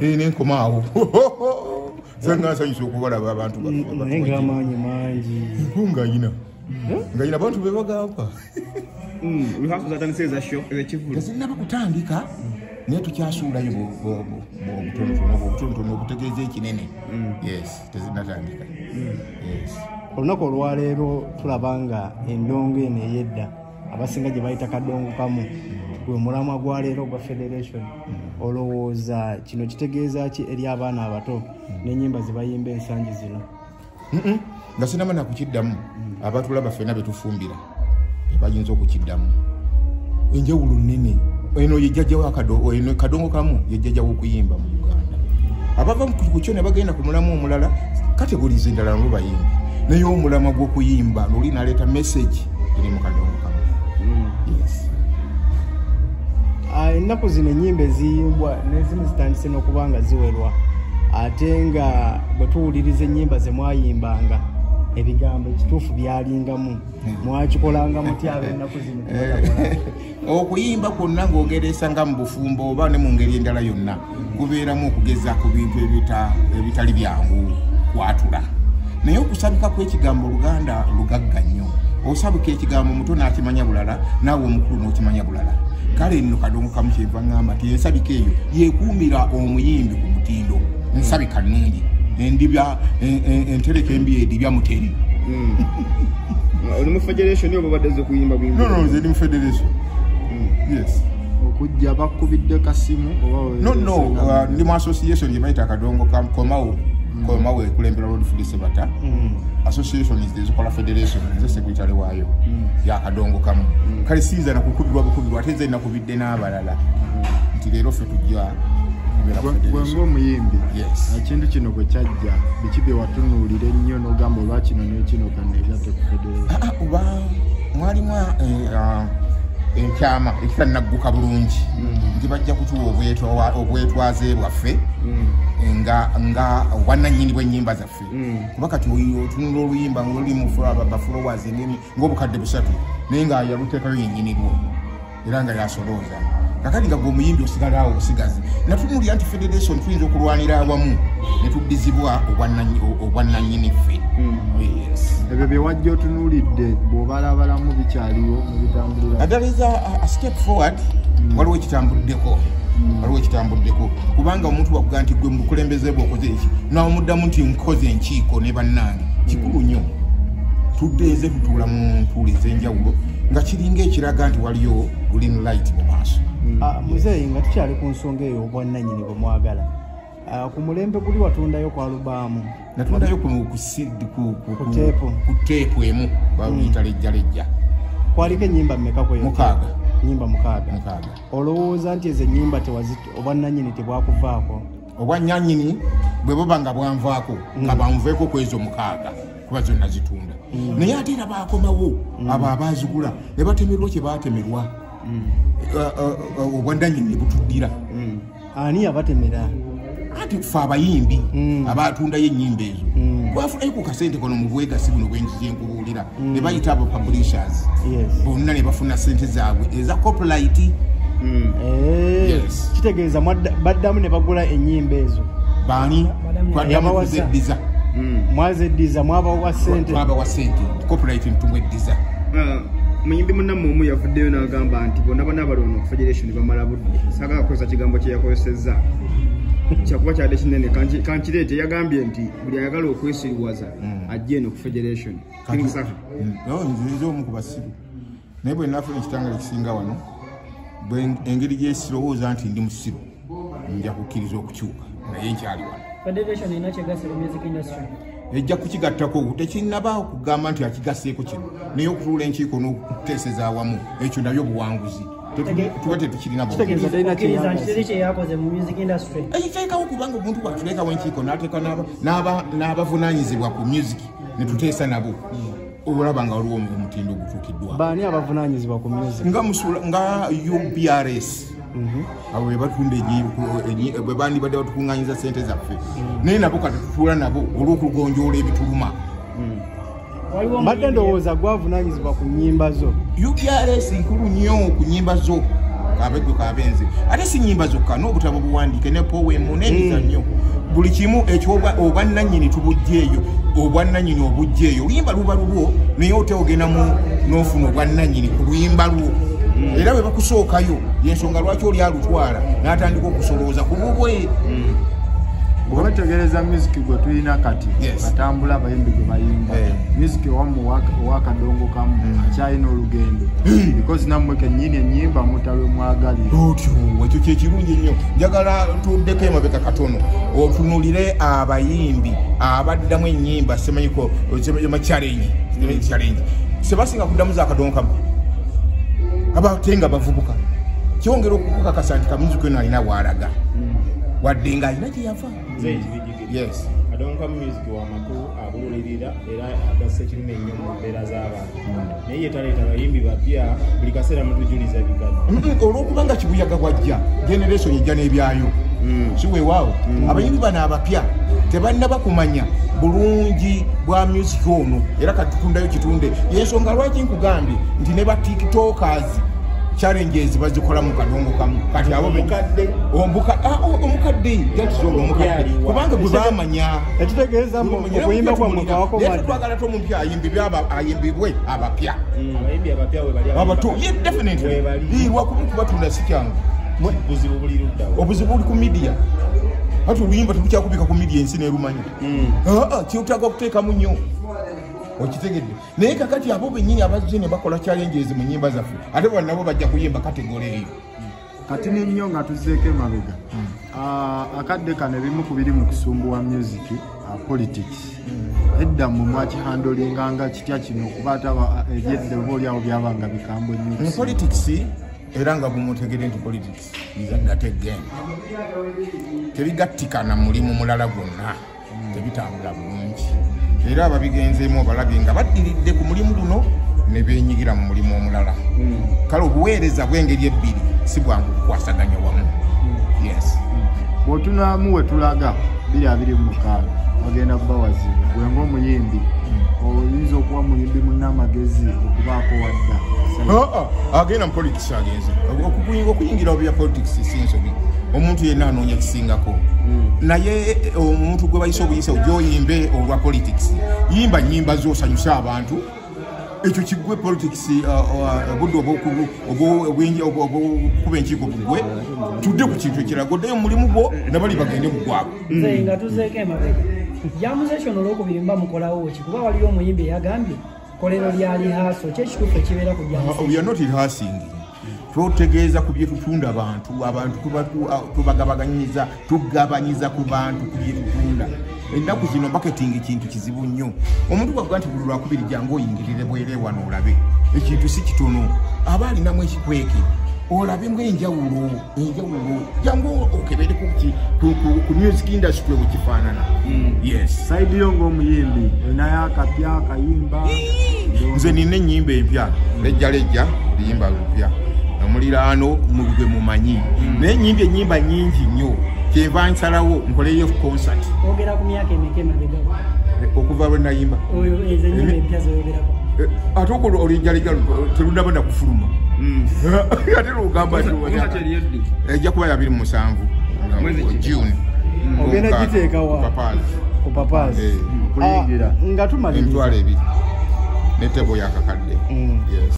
Nenkomaawo senga nsanyusa okubalaba abantu naye amaanyi mangi ngayina abantu bebagamba tezinaba kutandika naye tukyasuulayo obutonotono okutegeeza ekinene tezinatandika. olunaku olwaleero tulaba nga endongo eno ey'edda abasinga gye bayita kadongo kamu gwe mulamwa gwa leero gwa federation. Olowooza kino kitegeeza ki eri abaana abato n'ennyimba ze bayimba ensangi zino? Nga sinamanya kukiddamu abatulaba ffenna betufumbira bayinza okukiddamu enjawulo nnene. Eno yejjajjawo kadongo kamu yejjajjawo okuyimba mu Uganda. Abava ku kyo ne bagenda ku mulamwa omulala kategorize endala nabo bayimbi naye omulamwa gw'okuyimba noli naleeta message eri mu kadongo kamu. Ennaku zino ennyimba eziyimbwa n'ezimu zitandise n'okuba nga ziwerwa ate nga bwe tuwuliriza ennyimba ze mwayimbanga ebigambo ekituufu byalingamu mwakikolanga mutya ab'ennaku zino? Okuyimba kwonna ng'ogeresa nga mu bufumbo oba ne mu ngeri endala yonna kubeeramu okugeza ku bintu ebitali byangu kwatula. Naye okusabika kw'ekigambo Luganda lugagga nnyo. Osabika ekigambo muto n'akimanya bulala naawe omukulu n'okimanya bulala. Kale nno kadongo kamu kyenva ngamba nti ensabika eyo yeekuumira omuyimbi ku mutindo. Nsabika nnungi endibya entereka embi edibya muteri. Oli mu federation oba badde okuyimba bwimbi? No, nze ndi mu federation. Yes. Okujja bakubidde kasimu oba no ndi mu association gye bayita kadongo kamu komawo ekulembera Road Food Sebata. Association is the Zokola Federation, nze secretary waayo ya kadongo kamu. Kale siiza na kukubirwa ate nze nakubidde n'abalala nti leero ffe tujja gwenga omuyimbi. Ekintu kino gwe kyajja biki bye watunuulira ennyo n'ogamba olwa kino n'ekino kaneegatte ku federation? Oba mwalimu enkyama ekitanagguka bulungi nti bajja kutuwa obwetwaze bwaffe nga wannannyini bw'ennyimba zaffe. Kuba kati otunula oluyimba ng'oli mu bafulowazi ng'obukadde busatu naye nga yaluteekayo yennyinirwo era nga yasolooza. Kakati nga gw'omuyimbi osigalawo obusigazi. Natunulira nti federation tuyinza okulwanira awamu ne tuddizibwa obwannannyini ffe. Ebyo bye wajja otunuulidde bw'obalabalamu bikyaliwo mu bitambulira? There is a step forward. Waliwo ekitambuddeko. Kubanga omuntu wakuga nti gwe mukulembeze bw'okoze eki n'omuddamu nti nkoze enkiiko ne bannange kikulu nnyo. Tuddeeze tutuula mu ntuula ez'enjawulo nga kiringa ekiraga nti waliyo green light mu maaso. Muzeeyi nga tukyali ku nsonga eyo obwannannyini bwe mwagala ku mulembe guli watundayo ku alubaamu? Natundayo ku teepu emu bayita lejjalejja. Kwaliko ennyimba mmeka kweyo? Mukaaga. Nnyimba mukaaga. Olowooza nti ezo ennyimba obwannannyini tebwakuvaako? Obwannannyini bwe buba nga bwanvaako nga banveeko ku ezo mukaaga kuba zonna zitunda. Naye ate era baakomawo abo abaazigula ne batemerwa kye baatemerwa. Obwannannyini ne butuddira. Ani abatemera? Ati ffe abayimbi abatundayo ennyimba ezo bafunayo ku kasente kono mu bwegasi buno bwenzize nkubuulira ne bayita abo publishers bonna ne bafuna sente zaabwe eza copyright. Kitegeeza baddamu ne bagula ennyimba ezo? Baani? Twaddamu kuzeddiza. Mwazeddiza mwabawa sente? Twabawa sente copyright ntubweddiza. Muyimbi munnammwe omu yavuddeyo n'agamba nti bonna abalwana ku federation bamala budde. Saagala kukozesa kigambo kye yakozesezza kyakuba kyadde kinene kankireete. Yagambye nti buli ayagala okwesiriwaza ajje eno ku federation. Nze omu ku basiru naye bwe naafuna ekitangala ekisinga wano engeri gyesirowooza nti ndi musiru nja kukkiriza okukyuka naye nkyali wano. Federation ina kyegase mu music industry. Ejja kukigattako tekinnabaawo kugamba nti akigaseeko kino naye okutuula enkiiko n'okuteeseza awamu ekyo nabyo buwanguzi. Tuba tetukirina kyeyakoze mu music industry. Ekiteekawo kubanga omuntu bw'atuleekawo enkiiko n'ateeka n'abavunaanyizibwa ku music ne tuteesa nabo olaba nga waliwo omutindo ogutuukiddwa. Baani abavunaanyizibwa ku music? Nga UPRS abo be batunda bwe bandibadde batukuŋŋaanyiza ssente zaffe naye nabo kati tutuula nabo olw'okugonjoola ebituluma. Mbadde ndowooza gwavunaanyizibwa ku nnyimba zo. UPRS nkulu nnyo ku nnyimba zo abegguka abenze ate si nnyimba zokka n'obutabo buwandiike ne powemu n'emizannyo buli kimu ekyo obwannannyini tubujjeeyo obwannannyini obujjeeyo oluyimba luba lulwo naye ote ogenda n'ofuna obwannannyini ku luyimba lwo era bwe bakusookayo yensonga lwaki oli alutwala n'atandika okusolooza ku bubwe Owetegereza music gwe tulina kati batambula abayimbi gwe bayimba music owamu owakadongo kamu akyalina olugendo because nammwe kennyini ennyimba mutalwe mwagalira otyo ekyo kyekirungi ennyo njagala tuddeko emabega katono otunulire abayimbi abaddamu ennyimba semanyiko challenge sebasinga kuddamu za kadongo kamu abatenga bavubuka kyongera okukakasa nti kamuziku eno alina waalaga wadde nga alina kyeyava yes Kadongo music wa makulu abululirira era agasse kirime nnyo mu mbeera z'abantu naye yetaleeta abayimbi bapya buli kaseera mutujuliza ebigano olw'okubanga kibuyaga bwajja generation ejja n'ebyayo si weewaawo abayimbi bano abapya tebannaba kumanya bulungi bwa music ono era katutundayo kitunde yensonga lwaki nkugambye nti ne ba tiktokers challenges bazikola mu kadongo kamu kati abo omukadde jatizolo omukadde kubanga gwe bamanya ekitegeeza okuyimba kwa mwaka wako madde twagala to mupya ayimbibwe abapya abayimbi abapya we bali abatu definitely lwakuba batunda sikyangu buzibu buli luddawo obuzibu buli ku media ati oluyimba tebukyakubika ku media ensi neerumanya kyotaaga okuteekamu nnyo okitegedde naye kakati abo bennyini abazze ne bakola challenges mu nnyimba zaffe ate bo nabo bajja kuyimba kategole eyo kati n'ennyo nga tuzzeeko emabega akadde kano ebimu ku biri mu kusumbuwa music politics edda mu mwakihandolinganga kitya kino okuba ate ebyedde oba oliawo byabanga bikambwe nnyo politics era nga bumutegere nti politics is a dirty game tebigattikana mulimu mulala gwonna tebitambula bulungi era ababigenzeemu obalabye nga baddiridde ku mulimu guno ne beenyigira mu mulimu omulala kale obuweereza bw'engeri ebbiri si bwangu kukwasaganya wamu yes bw'otunaamu we tulaga 2026 wagenda kuba wazibu gwe ng'omuyimbi oyinza okuba muyimbi munnamagezi okubaako wadda agenda mu politics agenze okuyingira obya politics si nsobi omuntu yenna anoonya kisingako naye omuntu gwe bayise obuyise ogyoyimbe olwa politics yimba nnyimba z'osanyusa abantu ekyo kigwe politics obudde obukuba enkiiko bugwe tudde ku kintu ekirala goddeyo mulimu gwo nabali bagende mu gwabwe nze nga tuzeeko emabega jamusation olwokubiri mba mukolawo ki kuba waliyo omuyimbi eyagambye kolero lya lihaaso kyekituufu ekibeera ku we are not rehearsing twotegeeza ku bye tutunda abantu tugabanyiza ku bantu ku bye tutunda ennaku zino marketing kintu kizibu nnyo omuntu bwavuga nti buli lwakubiri jangu oyingirire bwere wano olabe ekintu si kitono aba alinamu ekikweke olabe mu enjawulo jangu okebere ku music industry bwekifaanana yes saidi yo ng'omuyimbi olinayo akapya akayimba nze nina ennyimba empya lejja liyimba lupya omuliraano mugwe mumanyi naye ennyimba nyingi nnyo kyenva nsalawo nkoleyo concert ogera ku myaka emeka emabega okuva lwe nayimba ezo ennyimba empya zoyogerako ate okolo olijjalija terundaba nakufuluma ate lwogamba ejja kuba ya 27 June ogenda giteeka wa ku papaazi kuyingira nga tumaliriza emitwalo 2 ne tebo yakakadde yes